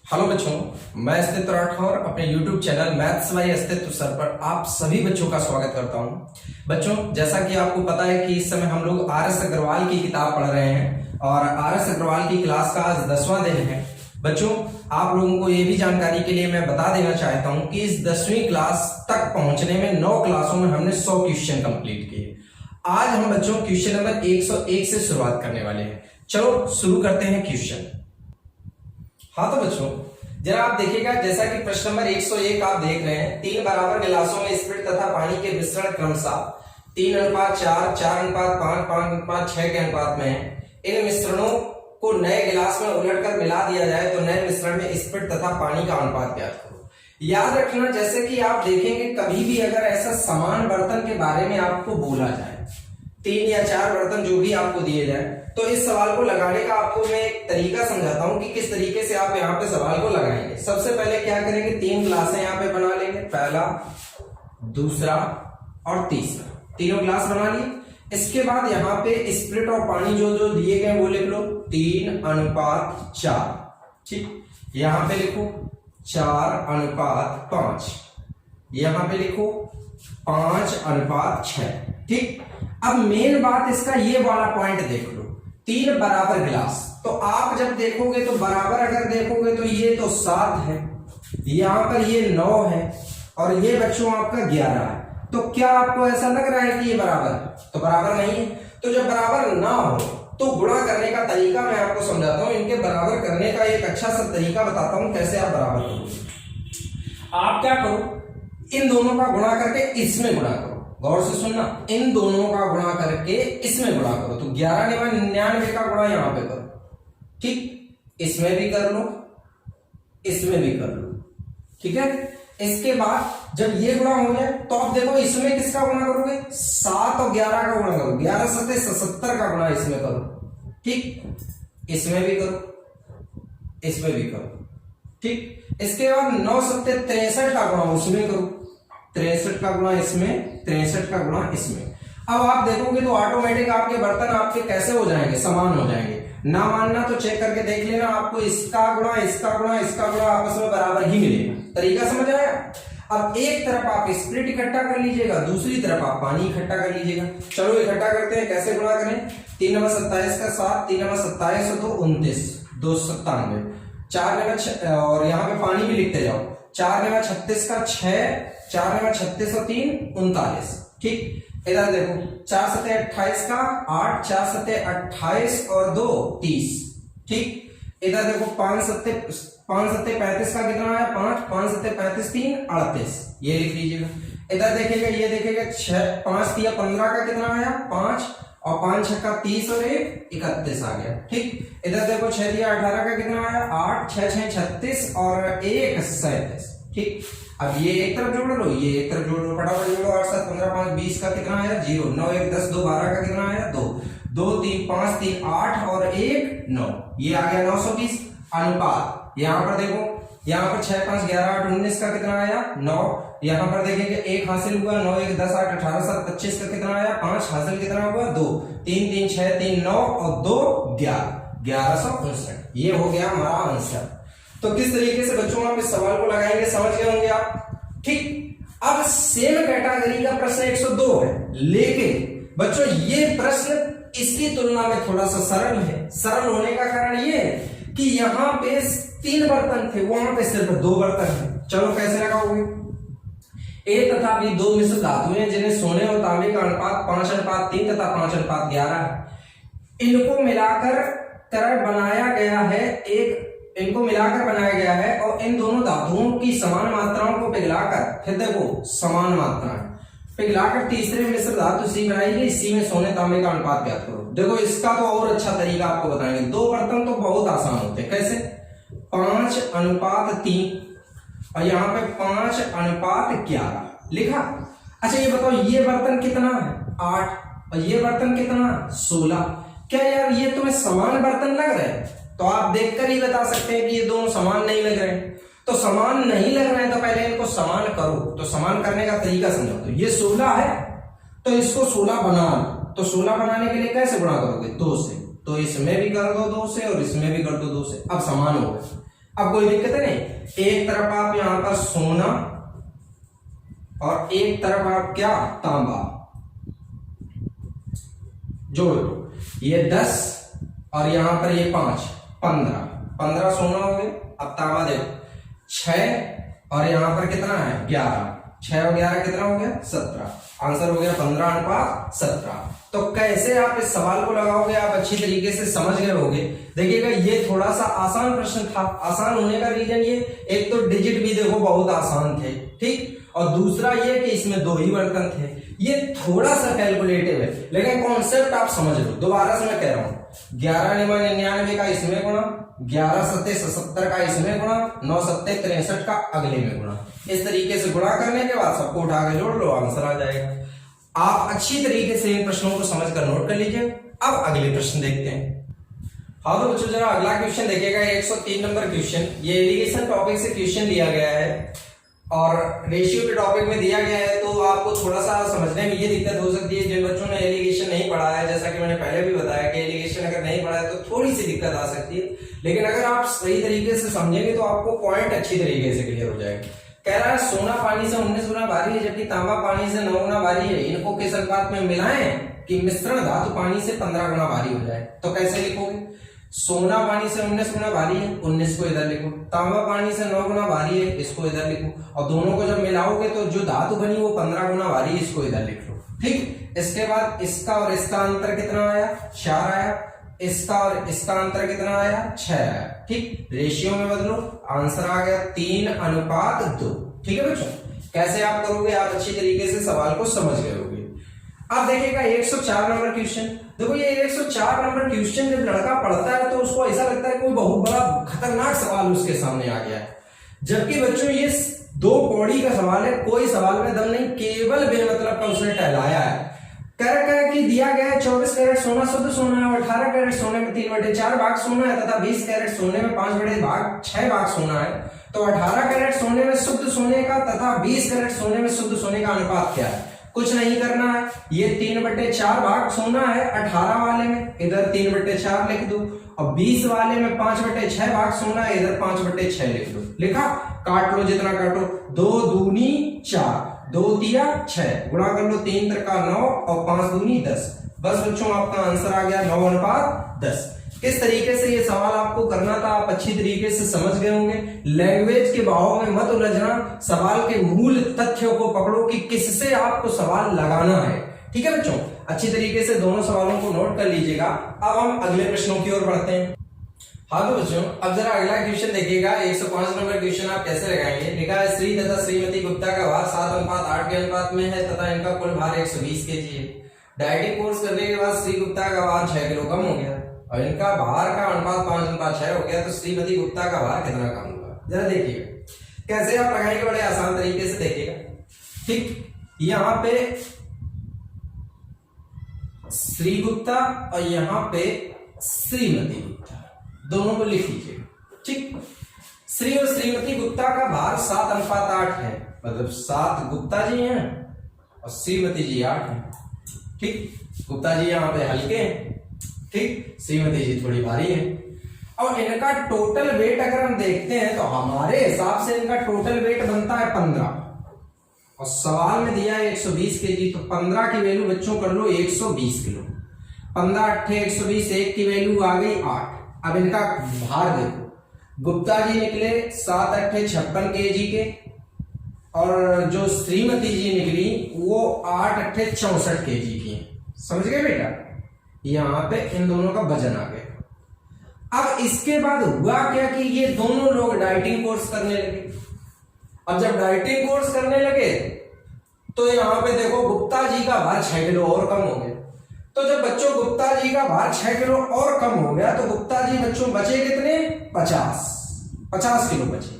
Hello बच्चों, मैं अस्तित्व राठौर अपने YouTube चैनल मैथ्स बाय अस्तित्व सर पर आप सभी बच्चों का स्वागत करता हूं। बच्चों, जैसा कि आपको पता है कि इस समय हम लोग आर.एस. अग्रवाल की किताब पढ़ रहे हैं और आर.एस. अग्रवाल की क्लास का आज 10वां दिन है। बच्चों, आप लोगों को ये भी जानकारी के लिए मैं बता देना चाहता हूं कि इस 10वीं क्लास तक पहुंचने में 9 क्लासों में हमने 100 क्वेश्चन कंप्लीट किए। आज हम बच्चों क्वेश्चन नंबर 101 से शुरुआत करने वाले हैं। चलो शुरू करते हैं क्वेश्चन। हाँ तो बच्चों, जरा आप देखिएगा, जैसा कि प्रश्न नंबर 101 आप देख रहे हैं, 3 बराबर गिलासों में स्प्रिट तथा पानी के मिश्रण क्रमशः 3:4, 4:5, 5:6 के अनुपात में है। इन मिश्रणों को नए गिलास में उलटकर मिला दिया जाए तो नए मिश्रण में स्प्रिट तथा पानी का अनुपात ज्ञात करो। याद रखना, जैसे कि आप देखेंगे कभी भी अगर ऐसा समान बर्तन के बारे में आपको बोला जाए, 3 या 4 बर्तन जो भी आपको दिए जाए, तो इस सवाल को लगाने का आपको मैं एक तरीका समझाता हूं कि किस तरीके से आप यहाँ पे सवाल को लगाएंगे। सबसे पहले क्या करेंगे, 3 ग्लासें यहाँ पे बना लेंगे, पहला, दूसरा और तीसरा, तीनों ग्लास बना लिए। इसके बाद यहाँ पे स्प्रिट और पानी जो जो दिए गए वो लिख लो, 3:4, ठीक। यहाँ पे लिखो 4:5, यहाँ पे लिखो 5:6, ठीक। अब मेन बात इसका ये वाला पॉइंट देख लो, 3 बराबर गिलास, तो आप जब देखोगे तो बराबर अगर देखोगे तो ये तो 7 है, यहां पर ये 9 है और ये बच्चों आपका 11 है। तो क्या आपको ऐसा लग रहा है कि ये बराबर है? तो बराबर नहीं है। तो जब बराबर ना हो तो गुणा करने का तरीका मैं आपको समझाता हूं। इनके बराबर करने का एक अच्छा सा तरीका बताता हूं कैसे आप बराबर करोगे। आप क्या करो, इन दोनों का गुणा करके इसमें गुणा करो। गौर से सुनना, इन दोनों का गुणा करके इसमें गुणा करो, तो 11×99 का गुणा यहां पे करो, ठीक। इसमें भी कर लो, इसमें भी कर लो, ठीक है। इसके बाद जब ये गुणा हो जाए तो आप देखो इसमें किसका गुणा करोगे, 7 और 11 का गुणा करो, 11 7 77 का गुणा इसमें करो, ठीक। इसमें भी करो, इसमें भी करो, ठीक। इसके बाद 9 7 63 का गुणा उसमें करो, 63 का गुणा इसमें, 63 का गुणा इसमें। अब आप देखोगे तो ऑटोमेटिक आपके बर्तन आपके कैसे हो जाएंगे, समान हो जाएंगे। ना मानना तो चेक करके देख लेना, आपको इसका गुणा इसका गुणा इसका गुणा आपस में बराबर ही मिलेगा। तरीका समझ आया? अब एक तरफ आप स्प्रिट इकट्ठा कर लीजिएगा, दूसरी तरफ आप पानी इकट्ठा कर लीजिएगा। चलो इकट्ठा करते हैं, कैसे गुणा करें। 3×27 का 7, 3×27 और 2 29, 297, 4 और यहाँ पे पानी भी लिखते जाओ, 4×36 का 6, 4×36 और 3 39, ठीक। इधर देखो 4 7 28 का 8, 4 7 28 और 2 30, ठीक। इधर देखो 5 7 35 का कितना आया, 5, 5 7 35, 3 38, ये लिख लीजिएगा। इधर देखेगा, ये देखेगा 6 5 3 15 का कितना आया, 5 और 5 6 का 30 और 1 31 आ गया, ठीक। इधर देखो 6 3 18 का कितना आया, 8 6 6 36 और 1 37, ठीक। अब ये एक तरफ जोड़ लो, ये एक तरफ जोड़ लो, फटाफट जोड़ो। 8 7 15 5 20 का कितना आया, 0, 9 1 10 2 12 का कितना आया, 2 2 3 5 3 8 और 1 9, ये आ गया 920। अनुपात यहाँ पर देखो, यहाँ पर 6 5 11 8 19 का कितना आया, 9। यहाँ पर देखेंगे 1 हासिल हुआ, 9 1 10 8 18 7 25 का कितना आया, 5 हासिल कितना हुआ, 2 3 3 6 3 9 और 2 11, 1159, ये हो गया हमारा आंसर। तो किस तरीके से बच्चों आप इस सवाल को लगाएंगे समझ गए होंगे आप, ठीक। अब सेम कैटेगरी का प्रश्न 102 है, लेकिन बच्चों ये प्रश्न इसकी तुलना में थोड़ा सा सरल है। सरल होने का कारण ये है कि यहाँ पे 3 बर्तन थे, वहां पे सिर्फ 2 बर्तन है। चलो कैसे लगाओगे। ए तथा बी 2 मिश्र धातुएं हैं जिन्हें सोने और तांबे का अनुपात 5:3 तथा 5:11 है। इनको मिलाकर बनाया गया है इनको मिलाकर बनाया गया है और इन दोनों धातुओं की समान मात्राओं को पिघलाकर, फिर देखो समान मात्राएं पिघलाकर तीसरे मिश्र धातु सी बनाई गई, इसी में सोने तांबे का अनुपात ज्ञात करो। देखो इसका तो और अच्छा तरीका आपको बताएंगे। 2 बर्तन तो बहुत आसान होते हैं, कैसे, 5:3 और यहाँ पे 5:11 लिखा। अच्छा ये बताओ, ये बर्तन कितना है, 8 और ये बर्तन कितना, 16। क्या यार ये तुम्हें समान बर्तन लग रहे हैं? तो आप देखकर ही बता सकते हैं कि ये दोनों समान नहीं लग रहे हैं। तो समान नहीं लग रहे हैं तो पहले इनको समान करो। तो समान करने का तरीका समझो। तो ये 16 है तो इसको 16 बनाना, तो 16 बनाने के लिए कैसे गुणा करोगे, 2 से। तो इसमें भी कर दो 2 से और इसमें भी कर दो 2 से, अब समान हो गए। अब कोई दिक्कत है नहीं, एक तरफ आप यहां पर सोना और एक तरफ आप क्या तांबा जोड़ लो, ये 10 और यहां पर ये 5, 15 सोना हो गया। अब तांबा देखो 6 और यहां पर कितना है 11, 6 और 11 कितना हो गया 17, आंसर हो गया 15:17। तो कैसे आप इस सवाल को लगाओगे आप अच्छी तरीके से समझ गए होगे। देखिएगा ये थोड़ा सा आसान प्रश्न था, आसान होने का रीजन ये, एक तो डिजिट भी देखो बहुत आसान थे, ठीक, और दूसरा ये कि इसमें 2 ही बर्तन थे। ये थोड़ा सा कैलकुलेटिव है लेकिन कॉन्सेप्ट आप समझ लो। दोबारा से मैं कह रहा हूं 11×99 का इसमें गुणा, 11×7=70 का इसमें गुणा, 9×7=63 का अगले में गुणा। इस तरीके से गुणा करने के बाद सबको उठा के जोड़ लो, आंसर आ जाएगा। आप अच्छी तरीके से इन प्रश्नों को समझकर नोट कर लीजिए। अब अगले प्रश्न देखते हैं। हाँ तो बच्चों जरा अगला क्वेश्चन देखिएगा, 103 नंबर क्वेश्चन। ये एलिगेशन टॉपिक से क्वेश्चन लिया गया है और रेशियो के टॉपिक में दिया गया है, तो आपको थोड़ा सा समझने में ये दिक्कत हो सकती है जिन बच्चों ने एलिगेशन नहीं पढ़ा है। जैसा कि मैंने पहले भी बताया कि एलिगेशन अगर नहीं पढ़ा है तो थोड़ी सी दिक्कत आ सकती है, लेकिन अगर आप सही तरीके से समझेंगे तो आपको पॉइंट अच्छी तरीके से क्लियर हो जाएगा। कह रहा है सोना पानी से 19 गुना भारी है जबकि तांबा पानी से 9 गुना भारी है, इनको किस अनुपात में मिलाएं कि मिश्रण धातु पानी से 15 गुना भारी हो जाए। तो कैसे लिखोगे, सोना पानी से 19 गुना भारी है, 19 को इधर लिखो, तांबा पानी से 9 गुना भारी है, इसको इधर लिखो, और दोनों को जब मिलाओगे तो जो धातु बनी वो 15 गुना भारी है, इसको इधर लिख लो, ठीक। इसके बाद इसका और इसका अंतर कितना आया 4 आया, इसका और इसका अंतर कितना आया 6 आया, ठीक। रेशियो में बदलो, आंसर आ गया 3:2, ठीक है बच्चों। कैसे आप करोगे, आप अच्छी तरीके से सवाल को समझ गए होगे। अब देखिएगा 104 नंबर क्वेश्चन। देखो ये 104 नंबर क्वेश्चन जब लड़का पढ़ता है तो उसको ऐसा लगता है कोई बहुत बड़ा खतरनाक सवाल उसके सामने आ गया है, जबकि बच्चों ये 2 पौड़ी का सवाल है, कोई सवाल में दम नहीं, केवल बेमतलब का उसने टहलाया है। कह कि दिया गया है 24 कैरेट सोना शुद्ध सोना है और 18 कैरेट सोने में 3/4 भाग सोना है तथा 20 कैरेट सोने में 5/6 भाग सोना है। तो 18 कैरेट सोने में शुद्ध सोने का तथा 20 कैरेट सोने में शुद्ध सोने का अनुपात क्या है। कुछ नहीं करना है, ये 3/4 भाग सोना है 18 वाले में, इधर 3/4 लिख दो, और 20 वाले में 5/6 भाग सोना है, इधर 5/6 लिख दो। लिखा, काट लो जितना काटो, 2 दूनी 4, 2 तिया 6, गुणा कर लो 3 त्रिका 9 और 5 दूनी 10। बस बच्चों आपका आंसर आ गया 9:10। किस तरीके से ये सवाल आपको करना था आप अच्छी तरीके से समझ गए होंगे। लैंग्वेज के बहाव में मत उलझना, सवाल के मूल तथ्यों को पकड़ो कि किससे आपको सवाल लगाना है, ठीक है बच्चों। अच्छी तरीके से दोनों सवालों को नोट कर लीजिएगा। अब हम अगले प्रश्नों की ओर बढ़ते हैं। हाँ तो बच्चों अब जरा अगला क्वेश्चन देखिएगा, 105 नंबर क्वेश्चन आप कैसे लगाएंगे। लिखा है श्री तथा श्रीमती गुप्ता का भार 7:8 के अनुपात में है तथा इनका कुल भार 120 kg है। डाइटिंग कोर्स करने के बाद श्री गुप्ता का भार 6 किलो कम हो गया और इनका भार का अनुपात 5:6 हो गया, तो श्रीमती गुप्ता का भार कितना कम होगा। जरा देखिएगा कैसे आप लगाएंगे, बड़े आसान तरीके से देखिएगा, ठीक। यहाँ पे श्री गुप्ता और यहाँ पे श्रीमती गुप्ता, दोनों को लिख लीजिए, ठीक। श्री और श्रीमती गुप्ता का भार 7:8 है, मतलब 7 गुप्ता जी हैं और श्रीमती जी 8 हैं, ठीक। गुप्ता जी यहाँ पे हल्के हैं, ठीक, श्रीमती जी थोड़ी भारी है। और इनका टोटल वेट अगर हम देखते हैं तो हमारे हिसाब से इनका टोटल वेट बनता है 15 और सवाल में दिया है 120 kg, तो 15 की वैल्यू बच्चों कर लो 120 किलो। 15×8 120, 1 की वैल्यू आ गई 8। अब इनका भार देखो, गुप्ता जी निकले 7×8 56 kg के और जो श्रीमती जी निकली वो 8×8 64 kg की। समझ गए बेटा, यहां पे इन दोनों का वजन आ गया। अब इसके बाद हुआ क्या कि ये दोनों लोग डाइटिंग कोर्स करने लगे। अब जब डाइटिंग कोर्स करने लगे तो यहां पे देखो गुप्ता जी का भार 6 किलो और कम हो गया। तो जब बच्चों गुप्ता जी का भार 6 किलो और कम हो गया तो गुप्ता जी बच्चों बचे कितने 50 किलो बचे।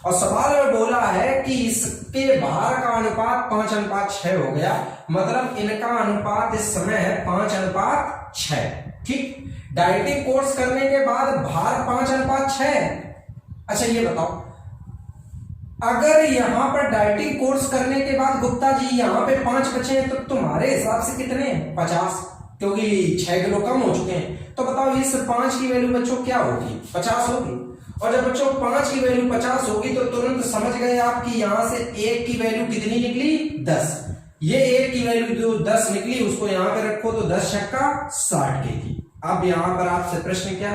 और सवाल में बोला है कि इसके भार का अनुपात 5:6 हो गया, मतलब इनका अनुपात इस समय है 5:6, ठीक। डाइटिंग कोर्स करने के बाद भार 5:6। अच्छा ये बताओ, अगर यहां पर डाइटिंग कोर्स करने के बाद गुप्ता जी यहां पे 5 बचे हैं तो तुम्हारे हिसाब से कितने 50, क्योंकि 6 किलो कम हो चुके हैं। तो बताओ इस 5 की वैल्यू बच्चों क्या होगी, 50 होगी। और जब बच्चों 5 की वैल्यू 50 होगी तो तुरंत समझ गए आप कि यहां से 1 की वैल्यू कितनी निकली, 10। ये 1 की वैल्यू जो 10 निकली उसको यहां पे रखो तो 10 छक्का 60 kg। अब यहां पर आपसे प्रश्न क्या,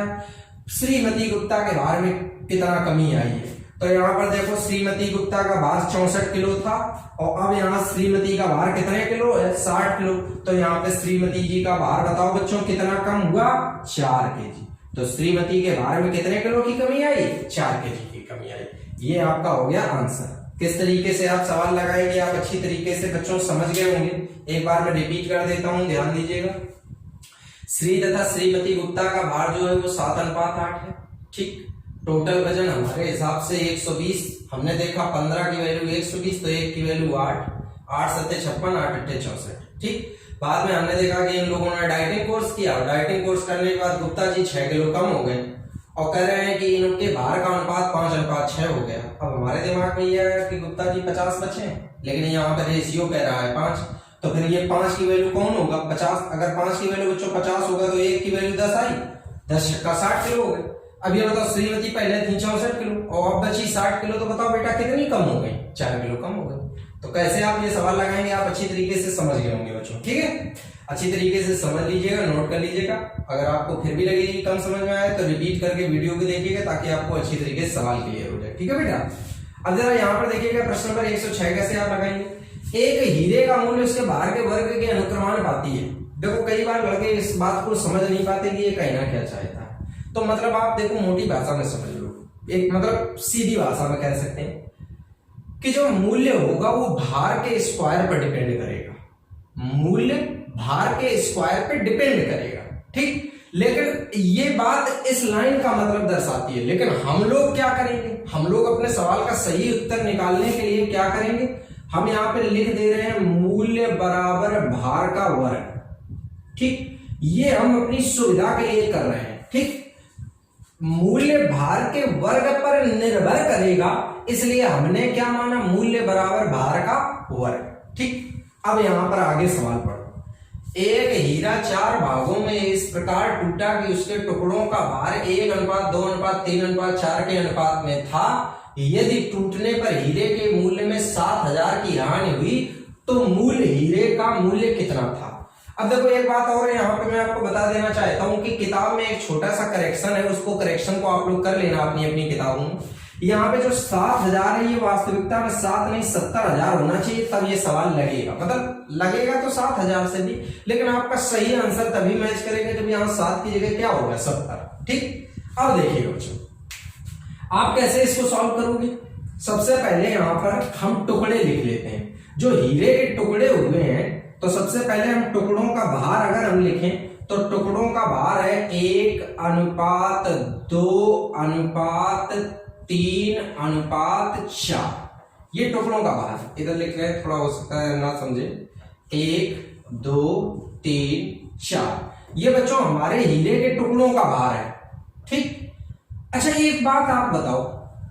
श्रीमती गुप्ता के भार में कितना कमी आई है। तो यहां पर देखो श्रीमती गुप्ता का भार 64 किलो था और अब यहां श्रीमती का भार कितने किलो है, 60 किलो। तो यहां पे श्रीमती जी का भार बताओ बच्चों कितना कम हुआ, 4 kg। तो श्रीमती के भार में कितने किलो की कमी आई, 4 kg की कमी आई। ये आपका हो गया आंसर। किस तरीके से आप सवाल लगाएंगे आप अच्छी तरीके से बच्चों समझ गए होंगे। एक बार मैं रिपीट कर देता हूं, ध्यान दीजिएगा। श्री तथा श्रीमती गुप्ता का भार जो है वो 7:8 है, ठीक। टोटल वजन हमारे हिसाब से 120, हमने देखा 15 की वैल्यू 120 तो 1 की वैल्यू 8, 8 7 56, 8 8 64, ठीक। बाद में हमने देखा कि इन लोगों ने डाइटिंग कोर्स किया, डाइटिंग कोर्स करने के बाद गुप्ता जी 6 किलो कम हो गए और कह रहे हैं कि इनके भार का अनुपात 5:6 हो गया। अब हमारे दिमाग में यह है कि गुप्ता जी 50 बचे, लेकिन यहाँ पर रेशियो कह रहा है 5, तो फिर ये 5 की वैल्यू कौन होगा, 50। अगर 5 की वैल्यू बच्चों 50 होगा तो 1 की वैल्यू 10 आई, 10 छक्का 60 किलो हो गए। अब ये बताओ श्रीमती पहले थी 64 किलो और अब बची 60 किलो, तो बताओ बेटा कितनी कम हो गई, 4 किलो कम हो गई। तो कैसे आप ये सवाल लगाएंगे आप अच्छी तरीके से समझ गए होंगे बच्चों, ठीक है। अच्छी तरीके से समझ लीजिएगा, नोट कर लीजिएगा। अगर आपको फिर भी लगे कि कम समझ में आए तो रिपीट करके वीडियो को देखिएगा ताकि आपको अच्छी तरीके से सवाल क्लियर हो जाए, ठीक है बेटा। अब जरा यहाँ पर देखिएगा प्रश्न नंबर 106 कैसे आप लगाएंगे। एक हीरे का मूल्य उसके भार के वर्ग के अनुक्रमानुपाती है। देखो कई बार लड़के इस बात को समझ नहीं पाते कि ये कहना क्या चाहता है। तो मतलब आप देखो मोटी भाषा में समझ लो, एक मतलब सीधी भाषा में कह सकते हैं कि जो मूल्य होगा वो भार के स्क्वायर पर डिपेंड करेगा, मूल्य भार के स्क्वायर पे डिपेंड करेगा, ठीक। लेकिन ये बात इस लाइन का मतलब दर्शाती है। लेकिन हम लोग क्या करेंगे, हम लोग अपने सवाल का सही उत्तर निकालने के लिए क्या करेंगे, हम यहाँ पे लिख दे रहे हैं मूल्य बराबर भार का वर्ग, ठीक। ये हम अपनी सुविधा के लिए कर रहे हैं, ठीक। मूल्य भार के वर्ग पर निर्भर करेगा, इसलिए हमने क्या माना, मूल्य बराबर भार का वर्ग, ठीक। अब यहां पर आगे सवाल पढ़ो। एक हीरा 4 भागों में इस प्रकार टूटा कि उसके टुकड़ों का भार 1:2:3:4 के अनुपात में था। यदि टूटने पर हीरे के मूल्य में 7,000 की हानि हुई तो मूल हीरे का मूल्य कितना था। अब देखो एक बात और यहाँ पे मैं आपको बता देना चाहता हूं कि किताब में एक छोटा सा करेक्शन है, उसको करेक्शन को आप लोग कर लेना अपनी अपनी किताबों में। यहाँ पे जो 7,000 है ये वास्तविकता में 7 नहीं 70,000 होना चाहिए, तब ये सवाल लगेगा। मतलब लगेगा तो 7,000 से भी, लेकिन आपका सही आंसर तभी मैच करेगा जब यहाँ 7 की जगह क्या होगा 70, ठीक। अब देखिए बच्चों आप कैसे इसको सॉल्व करोगे। सबसे पहले यहाँ पर हम टुकड़े लिख लेते हैं, जो हीरे के टुकड़े हुए हैं। तो सबसे पहले हम टुकड़ों का भार अगर हम लिखें तो टुकड़ों का भार है 1:2:3:4। ये टुकड़ों का भार इधर लिख रहे हैं, थोड़ा हो सकता है ना समझे। 1 2 3 4 ये बच्चों हमारे हीरे के टुकड़ों का भार है, ठीक। अच्छा एक बात आप बताओ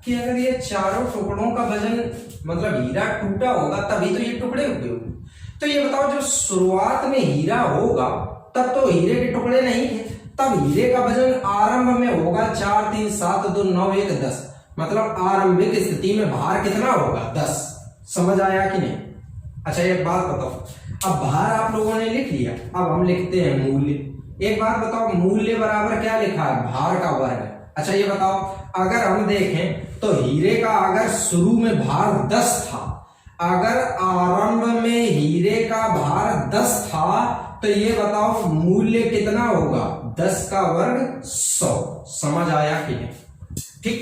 कि अगर ये चारों टुकड़ों का वजन मतलब हीरा टूटा होगा तभी तो ये टुकड़े हुए होंगे। तो ये बताओ जो शुरुआत में हीरा होगा तब तो हीरे के टुकड़े नहीं थे, तब हीरे का वजन आरंभ में होगा 4 3 7 2 9 1 10। मतलब आरंभिक स्थिति में भार कितना होगा 10। समझ आया कि नहीं। अच्छा एक बात बताओ, अब भार आप लोगों ने लिख लिया, अब हम लिखते हैं मूल्य। एक बात बताओ मूल्य बराबर क्या लिखा है, भार का वर्ग। अच्छा ये बताओ अगर हम देखें तो हीरे का अगर शुरू में भार 10 था, अगर आरंभ में हीरे का भार 10 था तो ये बताओ मूल्य कितना होगा 10 का वर्ग 100। समझ आया कि नहीं, ठीक।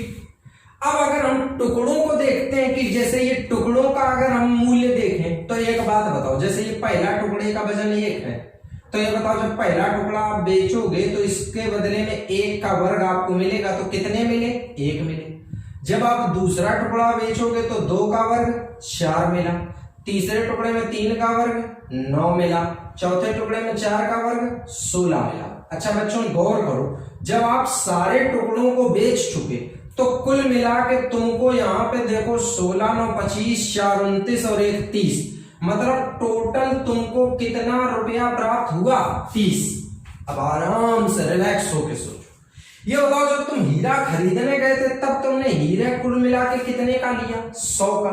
अब अगर हम टुकड़ों को देखते हैं कि जैसे ये टुकड़ों का अगर हम मूल्य देखें तो एक बात बताओ, जैसे ये पहला टुकड़े का वजन 1 है तो ये बताओ जब पहला टुकड़ा आप बेचोगे तो इसके बदले में 1 का वर्ग आपको मिलेगा, तो कितने मिले 1 मिले। जब आप दूसरा टुकड़ा बेचोगे तो 2 का वर्ग 4 मिला, तीसरे टुकड़े में 3 का वर्ग 9 मिला, चौथे टुकड़े में 4 का वर्ग 16 मिला। अच्छा बच्चों गौर करो, जब आप सारे टुकड़ों को बेच चुके तो कुल मिला के तुमको यहाँ पे देखो 16 9 25 4 29 और 1 30, मतलब टोटल तुमको कितना रुपया प्राप्त हुआ 30। अब आराम से रिलैक्स होके सोचो। ये बताओ जब तुम हीरा खरीदने गए थे तब तुमने हीरे कुल मिला के कितने का लिया? 100 का।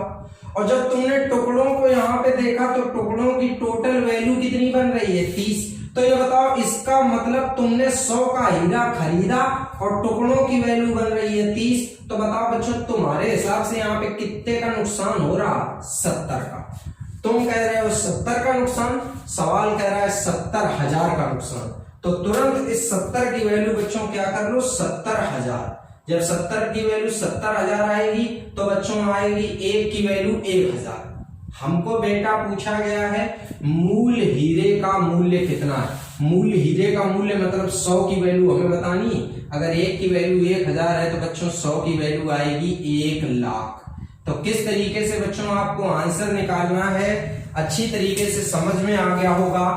और जब तुमने टुकड़ों को यहाँ पे देखा तो टुकड़ों की टोटल वैल्यू कितनी बन रही है? 30। तो ये बताओ इसका मतलब तुमने 100 का हीरा खरीदा और टुकड़ों की वैल्यू बन रही है 30। तो बताओ बच्चों तुम्हारे हिसाब से यहाँ पे कितने का नुकसान हो रहा? 70 का। तुम कह रहे हो 70 का नुकसान, सवाल कह रहा है 70,000 का नुकसान। तो तुरंत इस 70 की वैल्यू बच्चों क्या कर लो? 70,000। जब 70 की वैल्यू 70,000 आएगी तो बच्चों आएगी 1 की वैल्यू 1,000। हमको बेटा पूछा गया है मूल हीरे का मूल्य कितना है। मूल हीरे का मूल्य मतलब 100 की वैल्यू हमें बतानी। अगर 1 की वैल्यू 1,000 है तो बच्चों 100 की वैल्यू आएगी 1,00,000। तो किस तरीके से बच्चों आपको आंसर निकालना है अच्छी तरीके से समझ में आ गया होगा।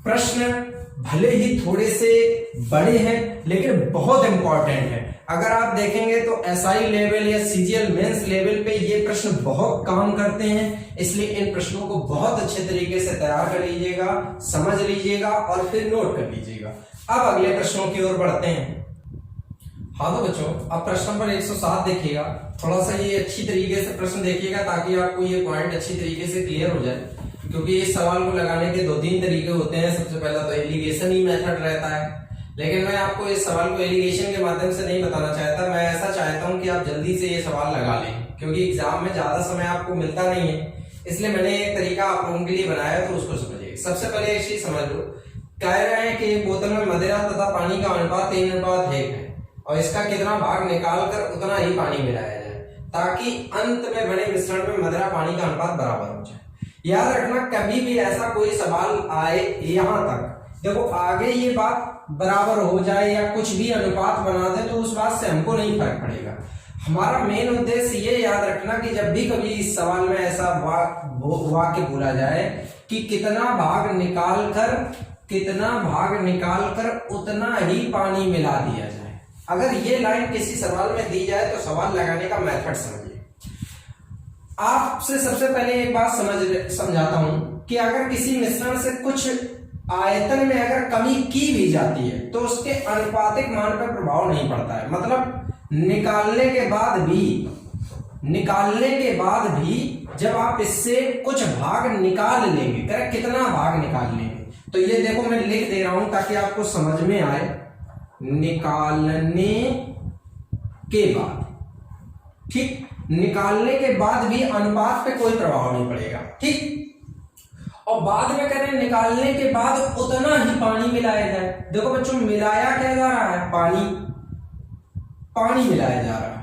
प्रश्न भले ही थोड़े से बड़े हैं लेकिन बहुत इंपॉर्टेंट है। अगर आप देखेंगे तो एसआई लेवल या सीजीएल मेंस लेवल पे ये प्रश्न बहुत काम करते हैं, इसलिए इन प्रश्नों को बहुत अच्छे तरीके से तैयार कर लीजिएगा, समझ लीजिएगा और फिर नोट कर लीजिएगा। अब अगले प्रश्नों की ओर बढ़ते हैं। हाँ तो बच्चों अब प्रश्न नंबर 107 देखिएगा। थोड़ा सा ये अच्छी तरीके से प्रश्न देखिएगा ताकि आपको ये पॉइंट अच्छी तरीके से क्लियर हो जाए, क्योंकि इस सवाल को लगाने के 2-3 तरीके होते हैं। सबसे पहला तो एलिगेशन ही मेथड रहता है, लेकिन मैं आपको इस सवाल को एलिगेशन के माध्यम से नहीं बताना चाहता। मैं ऐसा चाहता हूं कि आप जल्दी से ये सवाल लगा लें, क्योंकि एग्जाम में ज्यादा समय आपको मिलता नहीं है, इसलिए मैंने एक तरीका आप लोगों के लिए बनाया, तो उसको समझिए। सबसे पहले एक चीज समझ लो, कह रहे हैं कि बोतल में मदिरा तथा पानी का अनुपात 3:1 है और इसका कितना भाग निकाल कर उतना ही पानी मिलाया जाए ताकि अंत में बने मिश्रण में मदिरा पानी का अनुपात बराबर हो जाए। याद रखना कभी भी ऐसा कोई सवाल आए यहां तक, देखो आगे ये बात बराबर हो जाए या कुछ भी अनुपात बना दे तो उस बात से हमको नहीं फर्क पड़ेगा। हमारा मेन उद्देश्य ये याद रखना कि जब भी कभी इस सवाल में ऐसा वाक्य बोला जाए कि कितना भाग निकाल कर उतना ही पानी मिला दिया जाए, अगर ये लाइन किसी सवाल में दी जाए तो सवाल लगाने का मेथड समझिए। आपसे सबसे पहले एक बात समझाता हूं कि अगर किसी मिश्रण से कुछ आयतन में अगर कमी की भी जाती है तो उसके अनुपातिक मान पर प्रभाव नहीं पड़ता है। मतलब निकालने के बाद भी जब आप इससे कुछ भाग निकाल लेंगे, करेक्ट, कितना भाग निकाल लेंगे, तो ये देखो मैं लिख दे रहा हूं ताकि आपको समझ में आए। निकालने के बाद, ठीक, निकालने के बाद भी अनुपात पे कोई प्रभाव नहीं पड़ेगा, ठीक। और बाद में करें निकालने के बाद उतना ही पानी मिलाया जाए। देखो बच्चों मिलाया क्या जा रहा है? पानी मिलाया जा रहा है,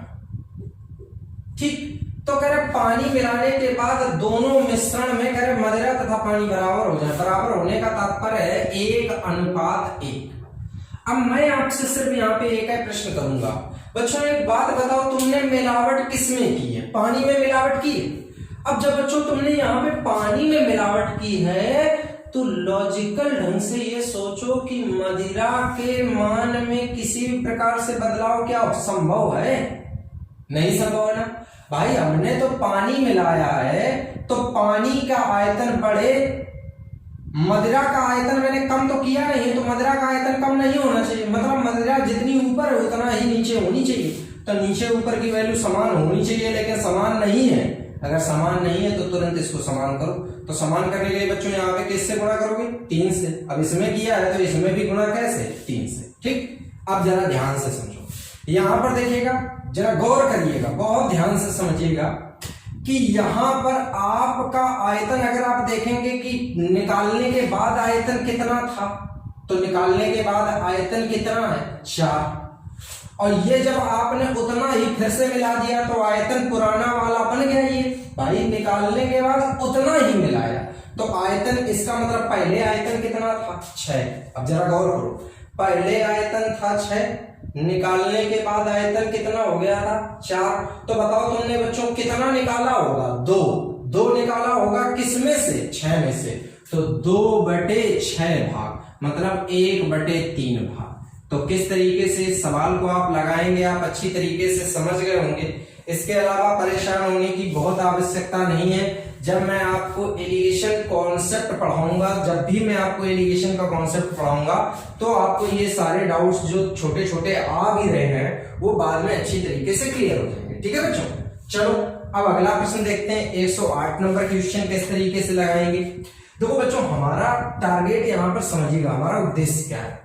ठीक। तो कह रहे पानी मिलाने के बाद दोनों मिश्रण में कह रहे मदिरा तथा पानी बराबर हो जाए। बराबर होने का तात्पर्य है 1:1। अब मैं आपसे सिर्फ यहाँ पे एक ही प्रश्न करूंगा, बच्चों एक बात बताओ, तुमने मिलावट किसमें की है? पानी में मिलावट की है। अब जब बच्चों तुमने यहाँ पे पानी में मिलावट की है तो लॉजिकल ढंग से ये सोचो कि मदिरा के मान में किसी भी प्रकार से बदलाव क्या संभव है? नहीं संभव है ना भाई। हमने तो पानी मिलाया है तो पानी का आयतन बढ़े, मदिरा का आयतन मैंने कम तो किया नहीं है, तो मदिरा का आयतन कम नहीं होना चाहिए। मतलब मदिरा जितनी ऊपर है उतना ही नीचे होनी चाहिए, तो नीचे ऊपर की वैल्यू समान होनी चाहिए, लेकिन समान नहीं है। अगर समान नहीं है तो तुरंत इसको समान करो। तो समान करने के लिए बच्चों यहाँ पे किससे गुणा करोगे? 3 से। अब इसमें किया है तो इसमें भी गुणा कैसे? 3 से, ठीक। अब जरा ध्यान से समझो, यहां पर देखिएगा, जरा गौर करिएगा, बहुत ध्यान से समझिएगा कि यहां पर आपका आयतन अगर आप देखेंगे कि निकालने के बाद आयतन कितना था, तो निकालने के बाद आयतन कितना है? 4। और ये जब आपने उतना ही फिर से मिला दिया तो आयतन पुराना वाला बन गया। ये भाई निकालने के बाद उतना ही मिलाया तो आयतन, इसका मतलब पहले आयतन कितना था? 6। अब जरा गौर करो, पहले आयतन था 6, निकालने के बाद आयतन कितना हो गया था? 4। तो बताओ तुमने बच्चों कितना निकाला होगा? 2 निकाला होगा, किसमें से? 6 में से। तो 2/6 भाग, मतलब 1/3 भाग। तो किस तरीके से इस सवाल को आप लगाएंगे आप अच्छी तरीके से समझ गए होंगे। इसके अलावा परेशान होने की बहुत आवश्यकता नहीं है। जब मैं आपको एलिगेशन कॉन्सेप्ट पढ़ाऊंगा, जब भी मैं आपको एलिगेशन का कॉन्सेप्ट पढ़ाऊंगा तो आपको ये सारे डाउट्स जो छोटे छोटे आ भी रहे हैं वो बाद में अच्छी तरीके से क्लियर हो जाएंगे। ठीक है बच्चों, चलो अब अगला प्रश्न देखते हैं। 108 नंबर क्वेश्चन किस तरीके से लगाएंगे। देखो बच्चों, हमारा टारगेट यहां पर समझिएगा, हमारा उद्देश्य क्या है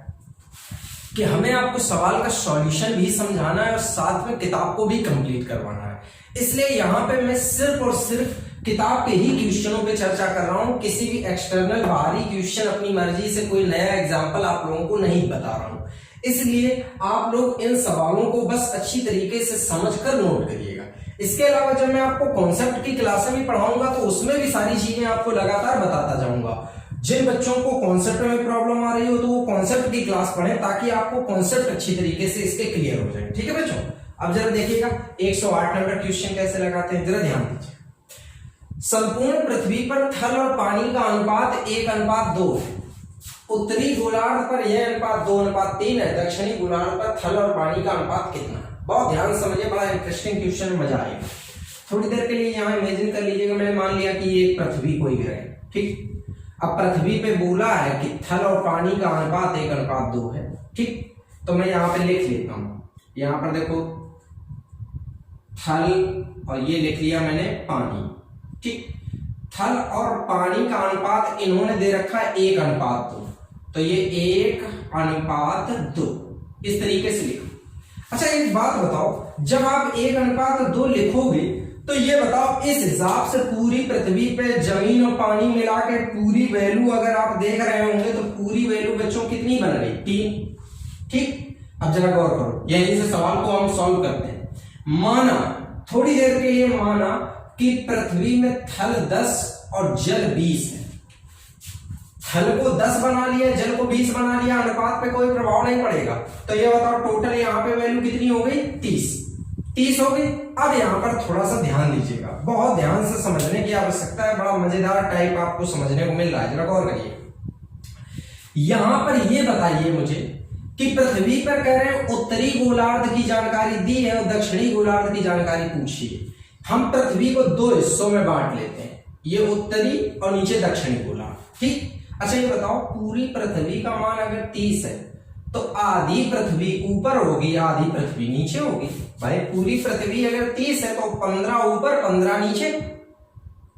कि हमें आपको सवाल का सॉल्यूशन भी समझाना है और साथ में किताब को भी कंप्लीट करवाना है। इसलिए यहां पे मैं सिर्फ और सिर्फ किताब के ही क्वेश्चनों पे चर्चा कर रहा हूं। किसी भी एक्सटर्नल बाहरी क्वेश्चन अपनी मर्जी से कोई नया एग्जांपल आप लोगों को नहीं बता रहा हूं। इसलिए आप लोग इन सवालों को बस अच्छी तरीके से समझकर नोट करिएगा। इसके अलावा जब मैं आपको कॉन्सेप्ट की क्लासें भी पढ़ाऊंगा तो उसमें भी सारी चीजें आपको लगातार बताता जाऊंगा। जिन बच्चों को कॉन्सेप्ट में प्रॉब्लम आ रही हो तो वो कॉन्सेप्ट की क्लास पढ़ें ताकि आपको कॉन्सेप्ट अच्छी तरीके से इसके क्लियर हो जाए। ठीक है बच्चों, अब जरा देखिएगा 108 नंबर क्वेश्चन कैसे लगाते हैं, जरा ध्यान दीजिए। संपूर्ण पृथ्वी पर थल और पानी का अनुपात 1:2 है। उत्तरी गोलार्ध पर यह अनुपात 2:3 है। दक्षिणी गोलार्ध पर थल और पानी का अनुपात कितना है? बहुत ध्यान से समझिए, बड़ा इंटरेस्टिंग क्वेश्चन, मजा आएगा। थोड़ी देर के लिए यहाँ इमेजिन कर लीजिएगा, मैंने मान लिया कि ये पृथ्वी कोई ग्रह है। ठीक, अब पृथ्वी पे बोला है कि थल और पानी का अनुपात 1:2 है। ठीक, तो मैं यहाँ पे लिख लेता हूं। यहाँ पर देखो थल और ये लिख लिया मैंने पानी। ठीक, थल और पानी का अनुपात इन्होंने दे रखा है 1:2, तो ये 1:2 इस तरीके से लिखो। अच्छा एक बात बताओ, जब आप 1:2 लिखोगे तो ये बताओ इस हिसाब से पूरी पृथ्वी पे जमीन और पानी मिला के पूरी वैल्यू अगर आप देख रहे होंगे तो पूरी वैल्यू बच्चों कितनी बन रही? 3। ठीक, अब जरा गौर करो, यहीं से सवाल को हम सॉल्व करते हैं। माना थोड़ी देर के लिए माना कि पृथ्वी में थल 10 और जल 20 है। थल को 10 बना लिया, जल को 20 बना लिया, अनुपात पे कोई प्रभाव नहीं पड़ेगा। तो ये बताओ टोटल यहाँ पे वैल्यू कितनी हो गई? 30 हो गई। अब यहाँ पर थोड़ा सा ध्यान दीजिएगा, बहुत ध्यान से समझने की आवश्यकता है। बड़ा मजेदार टाइप आपको समझने को मिल रहा है, जरा गौर करिए। यहां पर ये बताइए मुझे कि पृथ्वी पर कह रहे हैं उत्तरी गोलार्ध की जानकारी दी है और दक्षिणी गोलार्ध की जानकारी पूछी है। हम पृथ्वी को 2 हिस्सों में बांट लेते हैं, ये उत्तरी और नीचे दक्षिणी गोलार्ध। ठीक, अच्छा ये बताओ पूरी पृथ्वी का मान अगर 30 है तो आधी पृथ्वी ऊपर होगी, आधी पृथ्वी नीचे होगी। भाई पूरी पृथ्वी अगर 30 है तो 15 ऊपर 15 नीचे।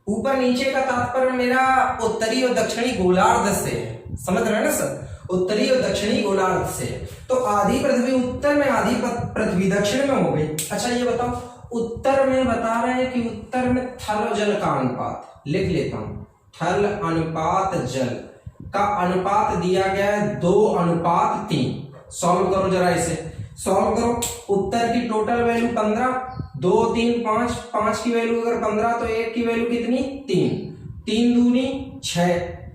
ऊपर नीचे का तात्पर्य मेरा उत्तरी और दक्षिणी गोलार्ध से है, समझ रहे हैं ना सर? उत्तरी और दक्षिणी गोलार्ध से, तो आधी पृथ्वी उत्तर में आधी पृथ्वी दक्षिण में हो गई। अच्छा ये बताओ उत्तर में बता रहे हैं कि उत्तर में थल और जल का अनुपात, लिख लेता हूं, थल अनुपात जल का अनुपात दिया गया है 2:3। सॉल्व करो जरा इसे, सॉल्व करो। उत्तर की टोटल वैल्यू 15, 2 3 5, 5 की वैल्यू अगर 15 तो 1 की वैल्यू कितनी? 3 दूनी 6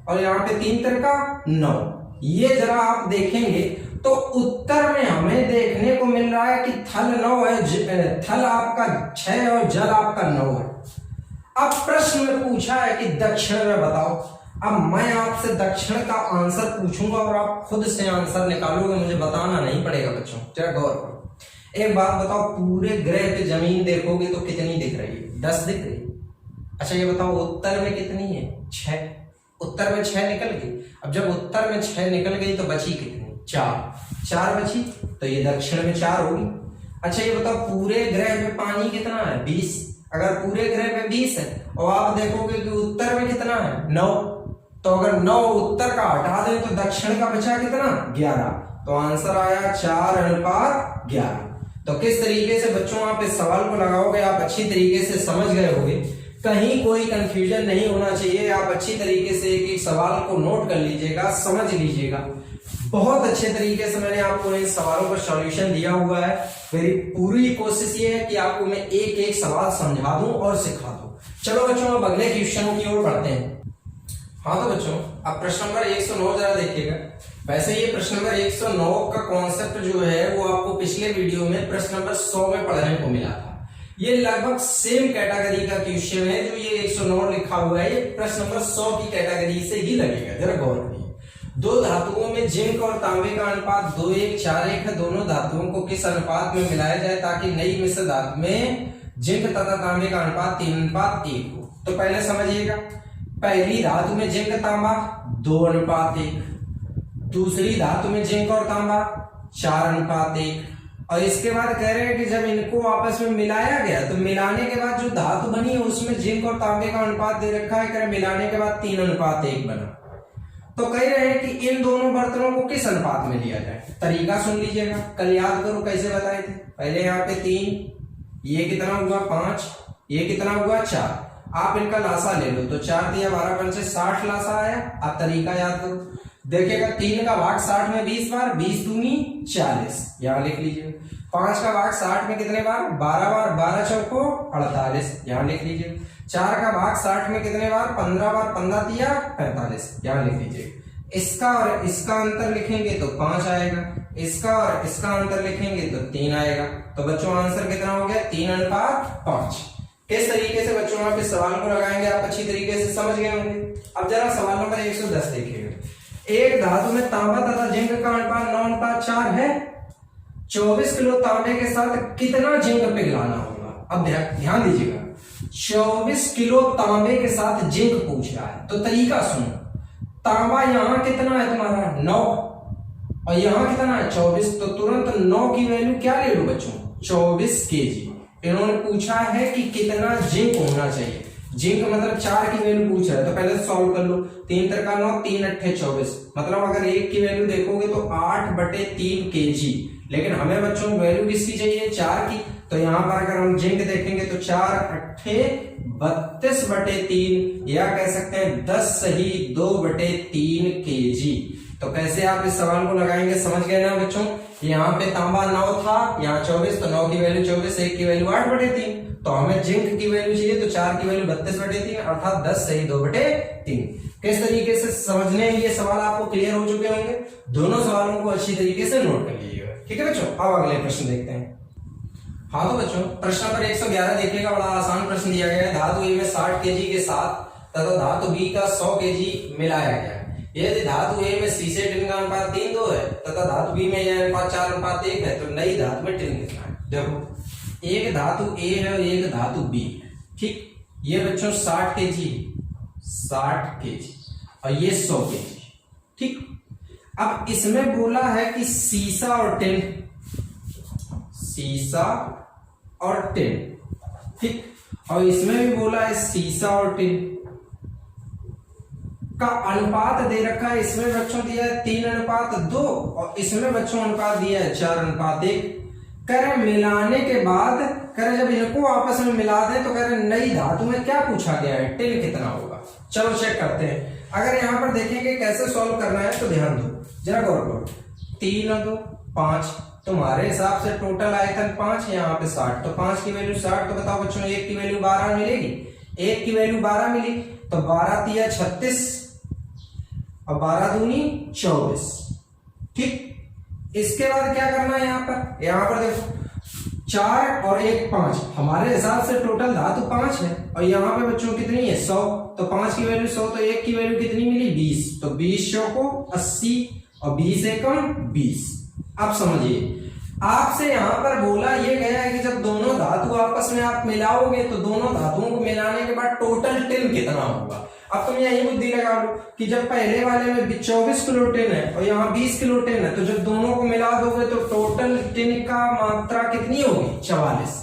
और यहाँ पे 3 तिरका 9। ये जरा आप देखेंगे तो उत्तर में हमें देखने को मिल रहा है कि थल 9 है, थल आपका 6 और जल आपका 9 है। अब प्रश्न में पूछा है कि दक्षिण में बताओ। अब मैं आपसे दक्षिण का आंसर पूछूंगा और आप खुद से आंसर निकालोगे, मुझे बताना नहीं पड़ेगा बच्चों। जरा गौर करो, एक बात बताओ, पूरे ग्रह पे जमीन देखोगे तो कितनी दिख रही है? 10 दिख रही है। अच्छा ये बताओ उत्तर में कितनी है? 6। उत्तर में 6 निकल गई। अब जब उत्तर में 6 निकल गई तो बची कितनी? 4 बची, तो ये दक्षिण में 4 होगी। अच्छा ये बताओ पूरे ग्रह पे पानी कितना है? 20। अगर पूरे ग्रह पे 20 है और आप देखोगे कि उत्तर में कितना है? 9, तो अगर 9 उत्तर का हटा दें तो दक्षिण का बचा कितना? 11। तो आंसर आया 4:11। तो किस तरीके से बच्चों आप इस सवाल को लगाओगे आप अच्छी तरीके से समझ गए होंगे, कहीं कोई कंफ्यूजन नहीं होना चाहिए। आप अच्छी तरीके से एक एक सवाल को नोट कर लीजिएगा, समझ लीजिएगा। बहुत अच्छे तरीके से मैंने आपको इन सवालों का सॉल्यूशन दिया हुआ है। मेरी पूरी कोशिश ये है कि आपको मैं एक एक सवाल समझा दूं और सिखा दूं। चलो बच्चों अब अगले क्वेश्चनों की ओर बढ़ते हैं। हाँ तो बच्चों अब प्रश्न नंबर 109 जरा देखिएगा। वैसे ये प्रश्न नंबर 109 का कॉन्सेप्ट जो है वो आपको पिछले वीडियो में प्रश्न नंबर 100 में पढ़ने को मिला था। ये लगभग सेम कैटेगरी का क्वेश्चन है, जो ये 109 लिखा हुआ है, ये प्रश्न नंबर 100 की कैटेगरी से ही लगेगा। जरा गौर करिए। 2 धातुओं में जिंक और तांबे का अनुपात 2:1 4:1 है। दोनों धातुओं को किस अनुपात में मिलाया जाए ताकि नई मिश्र धातु में जिंक तथा तांबे का अनुपात 3:1 हो। तो पहले समझिएगा, पहली धातु में जिंक तांबा 2:1, दूसरी धातु में जिंक और तांबा 4:1, और इसके बाद कह रहे हैं कि जब इनको आपस में मिलाया गया तो मिलाने के बाद जो धातु बनी है उसमें जिंक और तांबे का अनुपात दे रखा है, कह मिलाने के बाद 3:1 बना। तो कह रहे हैं कि इन दोनों बर्तनों को किस अनुपात में लिया जाए। तरीका सुन लीजिएगा, कल याद करो कैसे बताए थे। पहले यहाँ पे 3, ये कितना हुआ 5, ये कितना हुआ 4, आप इनका लासा ले लो तो 4 दिया 12 पंचे 60 लासा आया। आप तरीका याद करो, देखिएगा 3 का भाग 60 में 20 बार, 20 दूनी 40, यहां लिख लीजिए। 5 का भाग 60 में कितने बार, 12 बार, 12 चौको 48, यहां लिख लीजिए। 4 का भाग 60 में कितने बार, 15 बार, 15 दिया 45, यहां लिख लीजिए। इसका और इसका अंतर लिखेंगे तो 5 आएगा, इसका और इसका अंतर लिखेंगे तो 3 आएगा। तो बच्चों आंसर कितना हो गया, 3:5। किस तरीके से बच्चों आप इस सवाल को लगाएंगे आप अच्छी तरीके से समझ गए होंगे। अब जरा सवाल नंबर 110 देखिएगा। एक धातु में तांबा तथा जिंक का अनुपात 9:4 है। 24 किलो तांबे के साथ कितना जिंक पिघलाना होगा। अब ध्यान दीजिएगा, 24 किलो तांबे के साथ जिंक पूछ रहा है, तो तरीका सुनो। तांबा यहां कितना है तुम्हारा 9 और यहां कितना है 24, तो तुरंत 9 की वैल्यू क्या ले लो बच्चों, 24 केजी। इन्होंने पूछा है कि कितना जिंक होना चाहिए। जिंक मतलब 4 की वैल्यू पूछ रहा है, तो पहले सॉल्व कर लो। 3 3 9, 3 8 24, मतलब अगर 1 की वैल्यू देखोगे तो 8/3 केजी। लेकिन हमें बच्चों वैल्यू किसकी चाहिए, 4 की। तो यहां पर अगर हम जिंक देखेंगे तो 4 8 32/3, या कह सकते हैं 10 सही 2/3 केजी। तो कैसे आप इस सवाल को लगाएंगे, समझ गए ना बच्चों। यहाँ पे तांबा 9 था, यहाँ 24, तो 9 की वैल्यू 24, 1 की वैल्यू 8/3। तो हमें जिंक की वैल्यू चाहिए, तो 4 की वैल्यू 32/3, अर्थात 10 सही 2/3। किस तरीके से समझने ये सवाल आपको क्लियर हो चुके होंगे। दोनों सवालों को अच्छी तरीके से नोट कर लीजिएगा, ठीक है बच्चों। अब अगले प्रश्न देखते हैं। हाँ तो बच्चों प्रश्न नंबर 111 देखिएगा, बड़ा आसान प्रश्न दिया गया है। धातु ए में 60 केजी के साथ तथा धातु बी का 100 केजी मिलाया गया है। यदि धातु ए में सी से टिन का अनुपात 3:2 है तथा धातु बी में यह अनुपात 4:1 है, तो नई धातु में टिन कितना है। देखो एक धातु ए है और एक धातु बी है, ठीक। ये बच्चों 60 केजी, 60 केजी और ये 100 केजी, ठीक। अब इसमें बोला है कि सीसा और टिन, सीसा और टिन, ठीक। और इसमें भी बोला है सीसा और टिन का अनुपात दे रखा है। इसमें बच्चों दिया है 3:2 और इसमें बच्चों अनुपात दिया है 4:1। कह रहे मिलाने के बाद, कह रहे जब इनको आपस में मिला दें तो कह रहे नई धातु में क्या पूछा गया है, टिन कितना होगा। चलो चेक करते हैं। अगर यहां पर देखेंगे कैसे सॉल्व करना है तो ध्यान दो, जरा गौर करो। 3 और 2 5, तुम्हारे हिसाब से टोटल आयतन 5, यहाँ पे 60, तो 5 की वैल्यू 60। तो बताओ बच्चों 1 की वैल्यू 12 मिलेगी, 1 की वैल्यू 12 मिली, तो 12 तिया 36 और 12 दूनी 24, ठीक। इसके बाद क्या करना है, यहाँ पर देखो 4 और 1 5, हमारे हिसाब से टोटल धातु 5 है और यहाँ पे बच्चों कितनी है 100, तो 5 की वैल्यू 100, तो 1 की वैल्यू कितनी मिली 20, तो 20 को 80 और 20 एकम 20। अब समझिए, आपसे यहां पर बोला ये गया है कि जब दोनों धातु आपस में आप मिलाओगे तो दोनों धातुओं को मिलाने के बाद टोटल टिन कितना होगा। अब तुम यही बुद्धि लगा लो कि जब पहले वाले में 24 किलो टिन है और यहाँ 20 किलो टिन है, तो जब दोनों को मिला दोगे तो टोटल टिन का मात्रा कितनी होगी 44।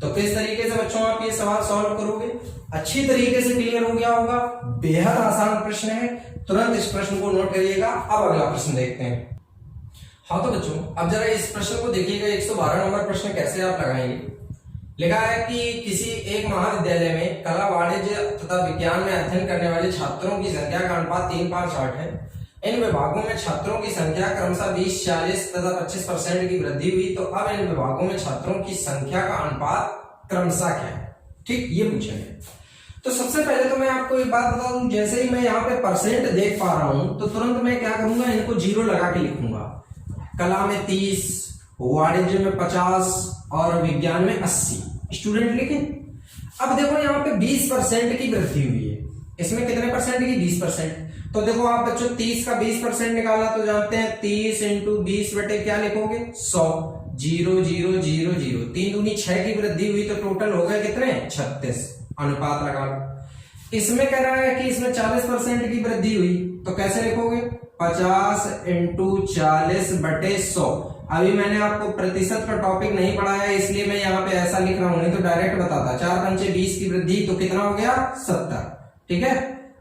तो किस तरीके से बच्चों आप ये सवाल सॉल्व करोगे, अच्छी तरीके से क्लियर हो गया होगा। बेहद आसान प्रश्न है, तुरंत इस प्रश्न को नोट करिएगा। अब अगला प्रश्न देखते हैं। हाँ तो बच्चों अब जरा इस प्रश्न को देखिएगा, 112 नंबर प्रश्न कैसे आप लगाएंगे। लिखा है कि किसी एक महाविद्यालय में कला, वाणिज्य तथा विज्ञान में अध्ययन करने वाले छात्रों की संख्या का अनुपात 3:5:8 है। इन विभागों में छात्रों की संख्या क्रमशः 20, 40 तथा 25% की वृद्धि हुई। तो अब इन विभागों में छात्रों की संख्या का अनुपात क्रमशः क्या है, ठीक, ये पूछेंगे। तो सबसे पहले तो मैं आपको एक बात बता दूं, जैसे ही मैं यहाँ पे परसेंट देख पा रहा हूं तो तुरंत मैं क्या करूंगा, इनको 0 लगा के लिखूंगा। कला में 30, वाणिज्य में 50 और विज्ञान में 80 स्टूडेंट लिखे। अब देखो यहाँ पे 20% की वृद्धि हुई है, इसमें कितने परसेंट की 20%। तो देखो आप बच्चों 30 का 20% निकाला तो जानते हैं 30 × 20 बटे क्या लिखोगे 100। 0 0 0 0, 3 दूनी 6 की वृद्धि हुई तो टोटल हो गए कितने 36, अनुपात लगा लो। इसमें कह रहा है कि इसमें 40% की वृद्धि हुई तो कैसे लिखोगे 50 इंटू 40/100। अभी मैंने आपको प्रतिशत का टॉपिक नहीं पढ़ाया इसलिए मैं यहाँ पे ऐसा लिख रहा हूं, नहीं तो डायरेक्ट बताता। 4 पंचे 20 की वृद्धि तो कितना हो गया 70। ठीक है,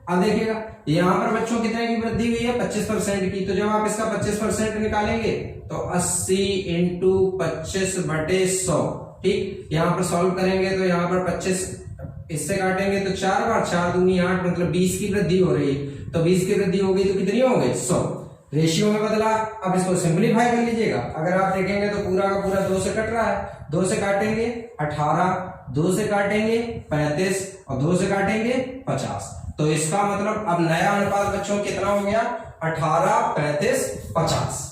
अब देखिएगा यहाँ पर बच्चों कितने की वृद्धि हुई है 25% की, तो जब आप इसका 25% निकालेंगे तो 80 इंटू 25/100। ठीक, यहाँ पर सॉल्व करेंगे तो यहाँ पर 25 इससे काटेंगे तो 4 बार, 4 दूनी 8, मतलब 20 की वृद्धि हो रही है। तो 20 की वृद्धि हो गई तो कितनी हो गई 100, रेशियो में बदला। अब इसको सिंपलीफाई कर लीजिएगा, अगर आप देखेंगे तो पूरा का पूरा 2 से कट रहा है, 2 से काटेंगे 18, 2 से काटेंगे 35 और 2 से काटेंगे 50। तो इसका मतलब अब नया अनुपात बच्चों कितना हो गया 18, 35, 50।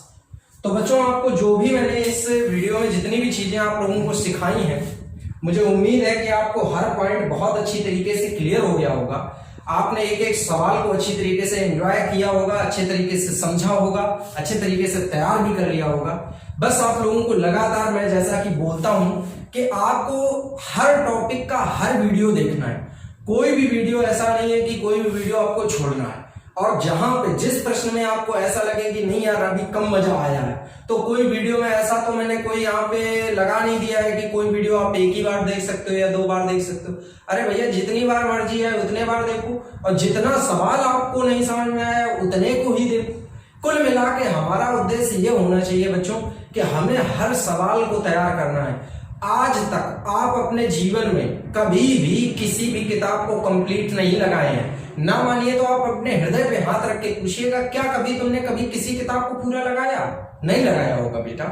तो बच्चों आपको जो भी मैंने इस वीडियो में जितनी भी चीजें आप लोगों को सिखाई हैं, मुझे उम्मीद है कि आपको हर पॉइंट बहुत अच्छी तरीके से क्लियर हो गया होगा। आपने एक एक सवाल को अच्छी तरीके से एंजॉय किया होगा, अच्छे तरीके से समझा होगा, अच्छे तरीके से तैयार भी कर लिया होगा। बस आप लोगों को लगातार मैं जैसा कि बोलता हूं कि आपको हर टॉपिक का हर वीडियो देखना है। कोई भी वीडियो ऐसा नहीं है कि कोई भी वीडियो आपको छोड़ना है। और जहां पे जिस प्रश्न में आपको ऐसा लगे कि नहीं यार अभी कम मजा आया है, तो कोई वीडियो में ऐसा तो मैंने कोई यहाँ पे लगा नहीं दिया है कि कोई वीडियो आप एक ही बार देख सकते हो या 2 बार देख सकते हो। अरे भैया जितनी बार मर्जी है उतने बार देखो, और जितना सवाल आपको नहीं समझ में आया उतने को ही देखो। कुल मिला के हमारा उद्देश्य ये होना चाहिए बच्चों कि हमें हर सवाल को तैयार करना है। आज तक आप अपने जीवन में कभी भी किसी भी किताब को कंप्लीट नहीं लगाए हैं, ना मानिए तो आप अपने हृदय पे हाथ रख के पूछिएगा, क्या कभी तुमने कभी किसी किताब को पूरा लगाया? नहीं लगाया होगा बेटा।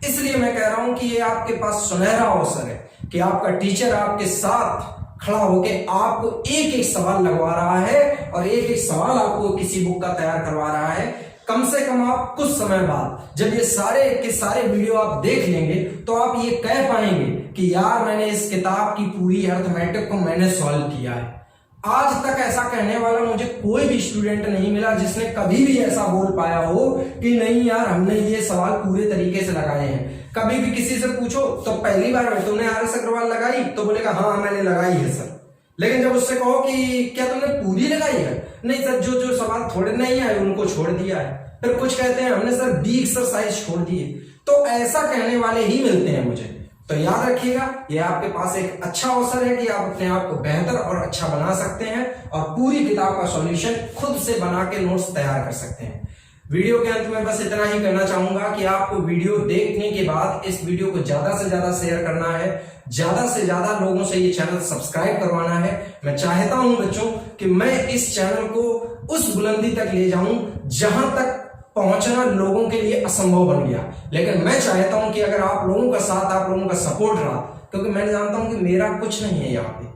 इसलिए मैं कह रहा हूं कि ये आपके पास सुनहरा अवसर है कि आपका टीचर आपके साथ खड़ा होके आपको एक एक सवाल लगवा रहा है और एक एक सवाल आपको किसी बुक का तैयार करवा रहा है। कम से कम आप कुछ समय बाद जब ये सारे के सारे वीडियो आप देख लेंगे तो आप ये कह पाएंगे कि यार मैंने इस किताब की पूरी अर्थमेटिक को मैंने सॉल्व किया है। आज तक ऐसा कहने वाला मुझे कोई भी स्टूडेंट नहीं मिला जिसने कभी भी ऐसा बोल पाया हो कि नहीं यार हमने ये सवाल पूरे तरीके से लगाए हैं। कभी भी किसी से पूछो तो पहली बार में तुमने RS अग्रवाल लगाई तो बोलेगा हाँ मैंने लगाई है सर। लेकिन जब उससे कहो कि क्या तुमने पूरी लगाई है, नहीं सर जो जो सवाल थोड़े नहीं आए उनको छोड़ दिया है। फिर कुछ कहते हैं हमने सर बी एक्सरसाइज छोड़ दिए। तो ऐसा कहने वाले ही मिलते हैं मुझे। तो याद रखिएगा ये आपके पास एक अच्छा अवसर है कि आप अपने आप को बेहतर और अच्छा बना सकते हैं और पूरी किताब का सॉल्यूशन खुद से बना के नोट्स तैयार कर सकते हैं। वीडियो के अंत में बस इतना ही कहना चाहूंगा कि आपको वीडियो देखने के बाद इस वीडियो को ज्यादा से ज्यादा शेयर करना है, ज्यादा से ज्यादा लोगों से ये चैनल सब्सक्राइब करवाना है। मैं चाहता हूं बच्चों कि मैं इस चैनल को उस बुलंदी तक ले जाऊं जहां तक पहुंचना लोगों के लिए असंभव बन गया। लेकिन मैं चाहता हूं कि अगर आप लोगों का साथ, आप लोगों का सपोर्ट रहा, क्योंकि मैं जानता हूं कि मेरा कुछ नहीं है यहाँ पे,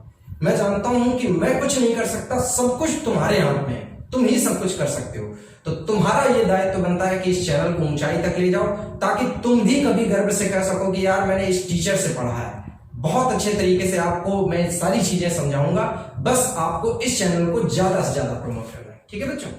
मैं जानता हूं कि मैं कुछ नहीं कर सकता, सब कुछ तुम्हारे हाथ में है, तुम ही सब कुछ कर सकते हो। तो तुम्हारा ये दायित्व बनता है कि इस चैनल को ऊंचाई तक ले जाओ ताकि तुम भी कभी गर्व से कह सको कि यार मैंने इस टीचर से पढ़ा है। बहुत अच्छे तरीके से आपको मैं सारी चीजें समझाऊंगा, बस आपको इस चैनल को ज्यादा से ज्यादा प्रमोट करना है। ठीक है बच्चों।